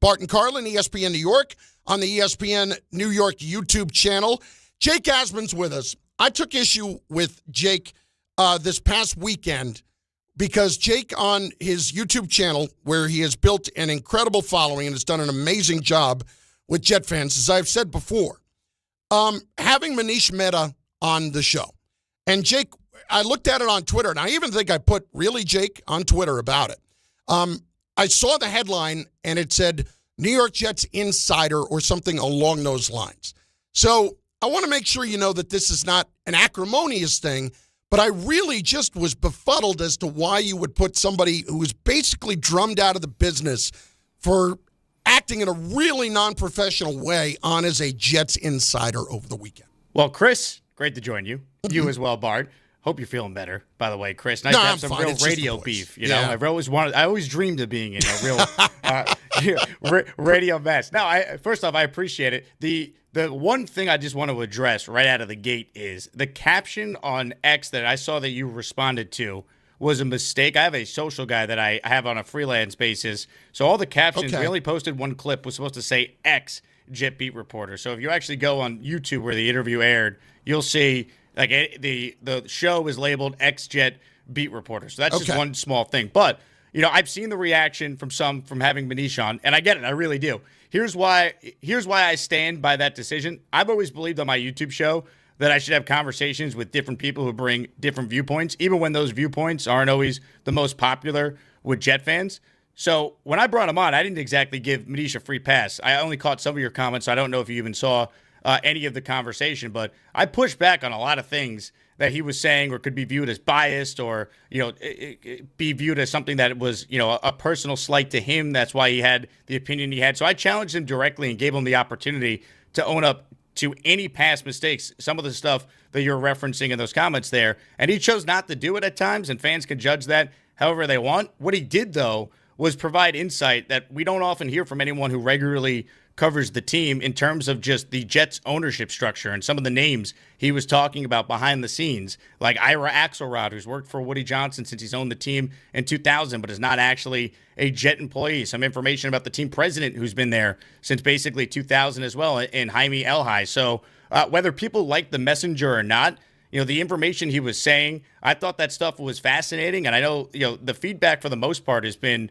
Bart and Carlin, ESPN New York, on the ESPN New York YouTube channel. Jake Asman's with us. I took issue with Jake this past weekend because Jake, on his YouTube channel, where he has built an incredible following and has done an amazing job with Jet fans, as I've said before, having Manish Mehta on the show. And Jake, I looked at it on Twitter, and I even think I put "Really, Jake?" on Twitter about it. I saw the headline, and it said New York Jets insider or something along those lines. So I want to make sure you know that this is not an acrimonious thing, but I really just was befuddled as to why you would put somebody who was basically drummed out of the business for acting in a really non-professional way on as a Jets insider over the weekend. Well, Chris, great to join you. You as well, Bart. Hope you're feeling better, by the way, Chris. Nice to have some real radio beef. You know, I always dreamed of being in a real radio mess. Now, first off, I appreciate it. The one thing I just want to address right out of the gate is the caption on X that I saw that you responded to was a mistake. I have a social guy that I have on a freelance basis. So all the captions, we only posted one clip, was supposed to say X Jet Beat Reporter. So if you actually go on YouTube where the interview aired, you'll see like the show is labeled X Jet Beat Reporter. So that's just one small thing. But, you know, I've seen the reaction from having Manish on, and I get it. I really do. Here's why I stand by that decision. I've always believed on my YouTube show that I should have conversations with different people who bring different viewpoints, even when those viewpoints aren't always the most popular with Jet fans. So when I brought him on, I didn't exactly give Manish a free pass. I only caught some of your comments, so I don't know if you even saw any of the conversation, but I pushed back on a lot of things that he was saying or could be viewed as biased or, you know, be viewed as something that was, you know, a personal slight to him. That's why he had the opinion he had. So I challenged him directly and gave him the opportunity to own up to any past mistakes, some of the stuff that you're referencing in those comments there. And he chose not to do it at times, and fans can judge that however they want. What he did, though, was provide insight that we don't often hear from anyone who regularly covers the team in terms of just the Jets ownership structure and some of the names he was talking about behind the scenes, like Ira Axelrod, who's worked for Woody Johnson since he's owned the team in 2000, but is not actually a Jet employee. Some information about the team president who's been there since basically 2000 as well, in Jaime Elhai. So whether people like the messenger or not, you know, the information he was saying, I thought that stuff was fascinating. And I know, you know, the feedback for the most part has been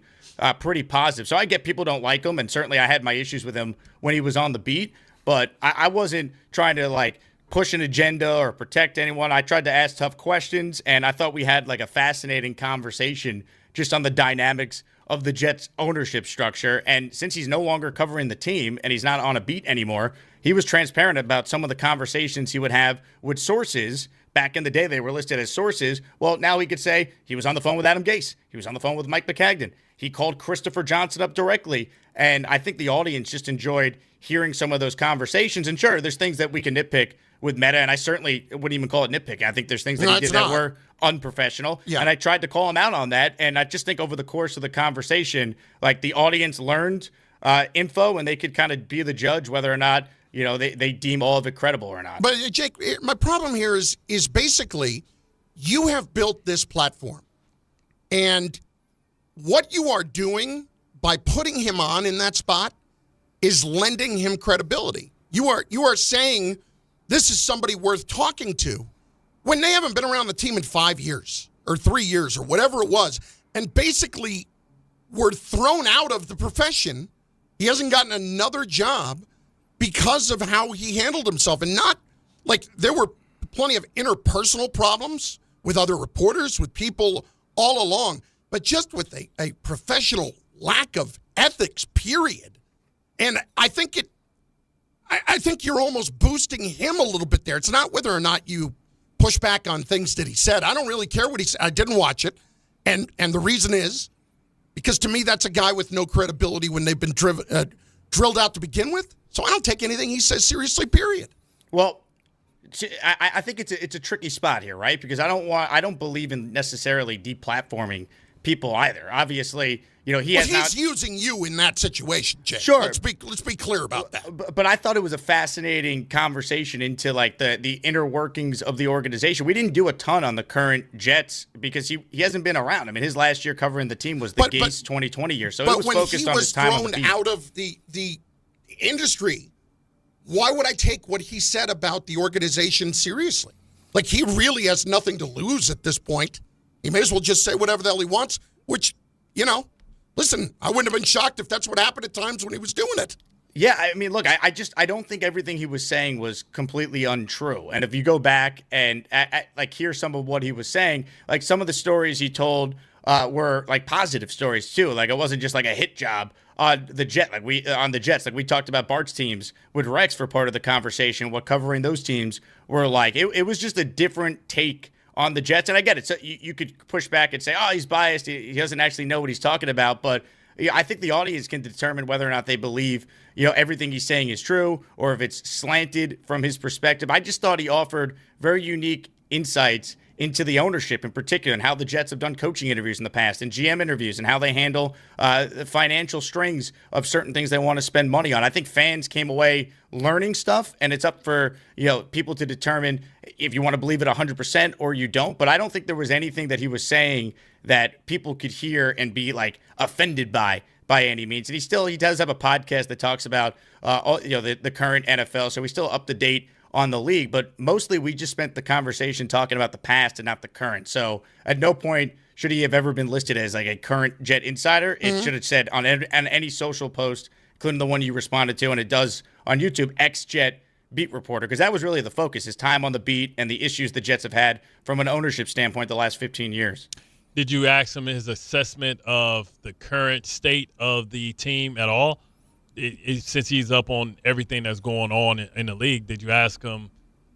pretty positive. So I get people don't like him, and certainly I had my issues with him when he was on the beat, but I wasn't trying to like push an agenda or protect anyone. I tried to ask tough questions, and I thought we had like a fascinating conversation just on the dynamics of the Jets ownership structure. And since he's no longer covering the team and he's not on a beat anymore, he was transparent about some of the conversations he would have with sources. Back in the day, they were listed as sources. Well, now he could say he was on the phone with Adam Gase. He was on the phone with Mike McCagnon. He called Christopher Johnson up directly. And I think the audience just enjoyed hearing some of those conversations. And sure, there's things that we can nitpick with Mehta, and I certainly wouldn't even call it nitpicking. I think there's things that he did that were unprofessional. Yeah. And I tried to call him out on that. And I just think over the course of the conversation, like the audience learned info, and they could kind of be the judge whether or not, you know, they deem all of it credible or not. But, Jake, my problem here is basically you have built this platform. And what you are doing by putting him on in that spot is lending him credibility. You are saying this is somebody worth talking to when they haven't been around the team in 5 years or 3 years or whatever it was, and basically were thrown out of the profession. He hasn't gotten another job because of how he handled himself. And not like there were plenty of interpersonal problems with other reporters, with people all along, but just with a professional lack of ethics, period. And I think you're almost boosting him a little bit there. It's not whether or not you push back on things that he said. I don't really care what he said. I didn't watch it. And the reason is because to me that's a guy with no credibility when they've been drilled out to begin with. So I don't take anything he says seriously, period. Well, I think it's a tricky spot here, right? Because I don't believe in necessarily deplatforming people either. Obviously, he's using you in that situation, Jake. Sure. Let's be clear about that. But I thought it was a fascinating conversation into like the inner workings of the organization. We didn't do a ton on the current Jets because he hasn't been around. I mean, his last year covering the team was the Gase 2020 year, so it was focused on his time on the beat. But when he was thrown out of the industry, why would I take what he said about the organization seriously? Like, he really has nothing to lose at this point. He may as well just say whatever the hell he wants, which, listen, I wouldn't have been shocked if that's what happened at times when he was doing it. Yeah, I mean, look, I don't think everything he was saying was completely untrue. And if you go back and hear some of what he was saying, like some of the stories he told were like positive stories too. Like it wasn't just like a hit job on the Jets. Like we talked about Bart's teams with Rex for part of the conversation. What covering those teams were like. It was just a different take on the Jets. And I get it. So you could push back and say, oh, he's biased. He doesn't actually know what he's talking about. But I think the audience can determine whether or not they believe, everything he's saying is true or if it's slanted from his perspective. I just thought he offered very unique insights into the ownership in particular and how the Jets have done coaching interviews in the past and GM interviews and how they handle the financial strings of certain things they want to spend money on. I think fans came away learning stuff, and it's up for people to determine if you want to believe it 100% or you don't. But I don't think there was anything that he was saying that people could hear and be like offended by any means. And he does have a podcast that talks about the current NFL, so he's still up to date on the league, but mostly we just spent the conversation talking about the past and not the current. So at no point should he have ever been listed as like a current Jet insider. It should have said on any social post, including the one you responded to, and it does on YouTube, ex-Jet beat reporter, because that was really the focus, his time on the beat and the issues the Jets have had from an ownership standpoint the last 15 years. Did you ask him his assessment of the current state of the team at all? Since he's up on everything that's going on in the league, did you ask him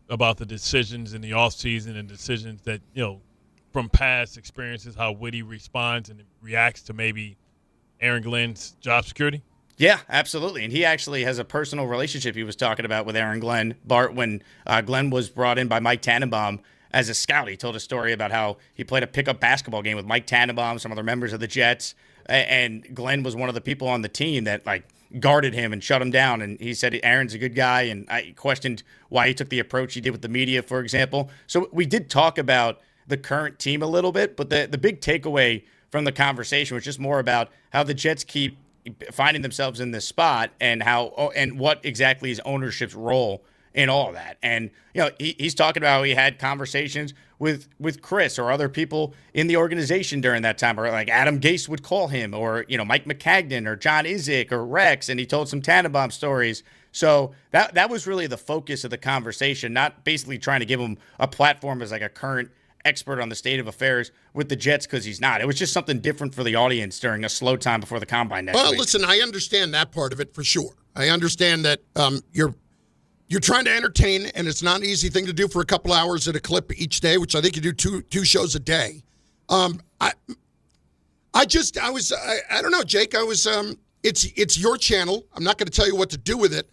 about the decisions in the offseason and decisions that, from past experiences, how Woody responds and reacts to maybe Aaron Glenn's job security? Yeah, absolutely. And he actually has a personal relationship he was talking about with Aaron Glenn. Bart, when Glenn was brought in by Mike Tannenbaum as a scout, he told a story about how he played a pickup basketball game with Mike Tannenbaum, some other members of the Jets, and Glenn was one of the people on the team that, guarded him and shut him down. And he said Aaron's a good guy, and I questioned why he took the approach he did with the media, for example. So we did talk about the current team a little bit, but the big takeaway from the conversation was just more about how the Jets keep finding themselves in this spot and what exactly is ownership's role in all of that. And he's talking about how he had conversations with Chris or other people in the organization during that time, or like Adam Gase would call him, or Mike McCagnon or John Izek or Rex, and he told some Tannenbaum stories. So that was really the focus of the conversation, not basically trying to give him a platform as like a current expert on the state of affairs with the Jets, because he's not. It was just something different for the audience during a slow time before the combine next week. Well, listen, I understand that part of it for sure. I understand that you're trying to entertain, and it's not an easy thing to do for a couple hours at a clip each day, which I think you do two shows a day. I don't know, Jake. It's your channel. I'm not going to tell you what to do with it.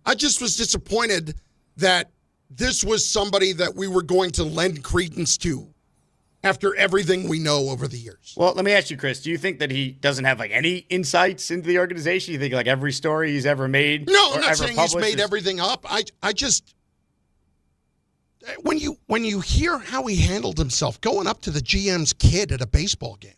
I just was disappointed that this was somebody that we were going to lend credence to after everything we know over the years. Well, let me ask you, Chris, do you think that he doesn't have any insights into the organization? You think every story he's ever made? No, I'm not saying he's made everything up. I just, when you hear how he handled himself going up to the GM's kid at a baseball game,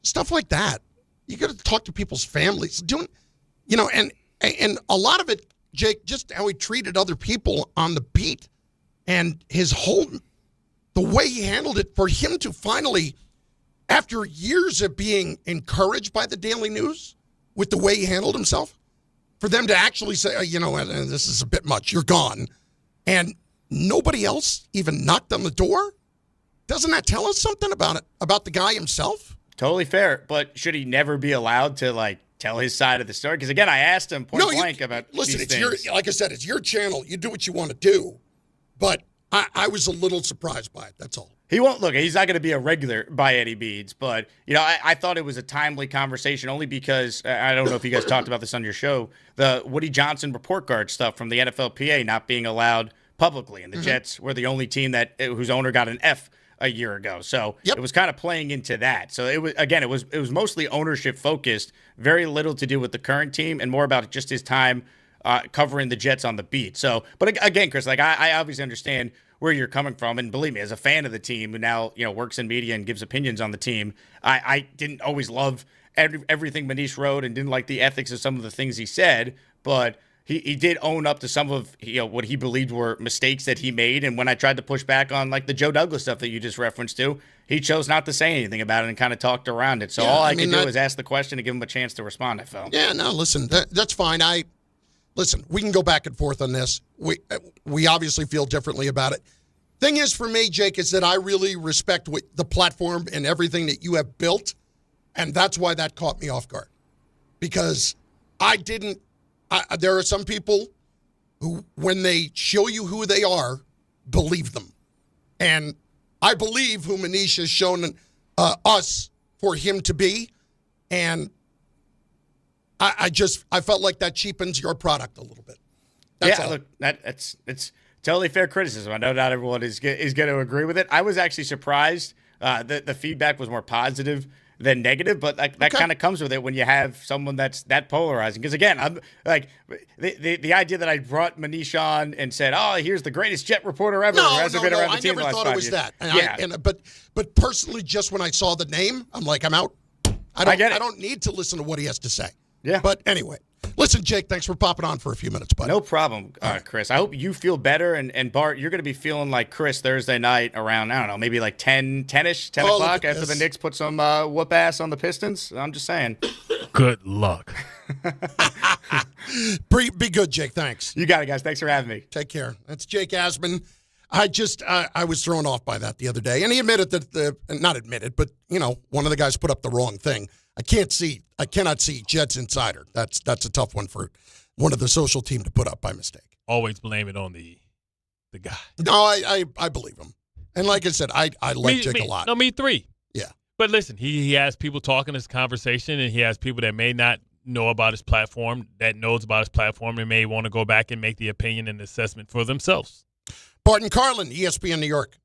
stuff like that, you got to talk to people's families, and a lot of it, Jake, just how he treated other people on the beat and the way he handled it, for him to finally, after years of being encouraged by the Daily News with the way he handled himself, for them to actually say, this is a bit much, you're gone, and nobody else even knocked on the door, doesn't that tell us something about the guy himself? Totally fair, but should he never be allowed to tell his side of the story? Because again, I asked him point blank about listen, these things. Like I said, it's your channel. You do what you want to do, but I was a little surprised by it. That's all. He won't look. He's not going to be a regular by any means, but I thought it was a timely conversation only because I don't know if you guys talked about this on your show. The Woody Johnson report card stuff from the NFLPA not being allowed publicly, and the Jets were the only team whose owner got an F a year ago. So it was kind of playing into that. So it was mostly ownership focused, very little to do with the current team and more about just his time covering the Jets on the beat. So, but again, Chris, like I obviously understand where you're coming from, and believe me, as a fan of the team who now works in media and gives opinions on the team, I didn't always love everything Manish wrote and didn't like the ethics of some of the things he said, but he did own up to some of what he believed were mistakes that he made. And when I tried to push back on like the Joe Douglas stuff that you just referenced to, he chose not to say anything about it and kind of talked around it. So all I could do is ask the question and give him a chance to respond, I felt. Yeah, no, listen, that's fine. Listen, we can go back and forth on this. We obviously feel differently about it. Thing is, for me, Jake, is that I really respect the platform and everything that you have built, and that's why that caught me off guard. Because there are some people who, when they show you who they are, believe them. And I believe who Manish has shown us for him to be, and I felt like that cheapens your product a little bit. That's all. Look, it's totally fair criticism. I know not everyone is going to agree with it. I was actually surprised that the feedback was more positive than negative, but that kind of comes with it when you have someone that's that polarizing. Because again, I'm like the idea that I brought Manish on and said, "Oh, here's the greatest Jet reporter ever." No, I never thought it was that. But personally, just when I saw the name, I'm like, I'm out. I don't need to listen to what he has to say. Yeah. But anyway, listen, Jake, thanks for popping on for a few minutes, buddy. No problem, Chris. I hope you feel better. And Bart, you're going to be feeling like Chris Thursday night around, I don't know, maybe like 10-ish, 10 o'clock after the Knicks put some whoop ass on the Pistons. I'm just saying. Good luck. Be good, Jake. Thanks. You got it, guys. Thanks for having me. Take care. That's Jake Asman. I was thrown off by that the other day. And he admitted that not admitted, but, one of the guys put up the wrong thing. I cannot see Jets Insider. That's a tough one for one of the social team to put up by mistake. Always blame it on the guy. No, I believe him. And like I said, I like Jake a lot. No, me three. Yeah. But listen, he has people talking this conversation, and he has people that may not know about his platform, that knows about his platform, and may want to go back and make the opinion and assessment for themselves. Bart and Carlin, ESPN New York.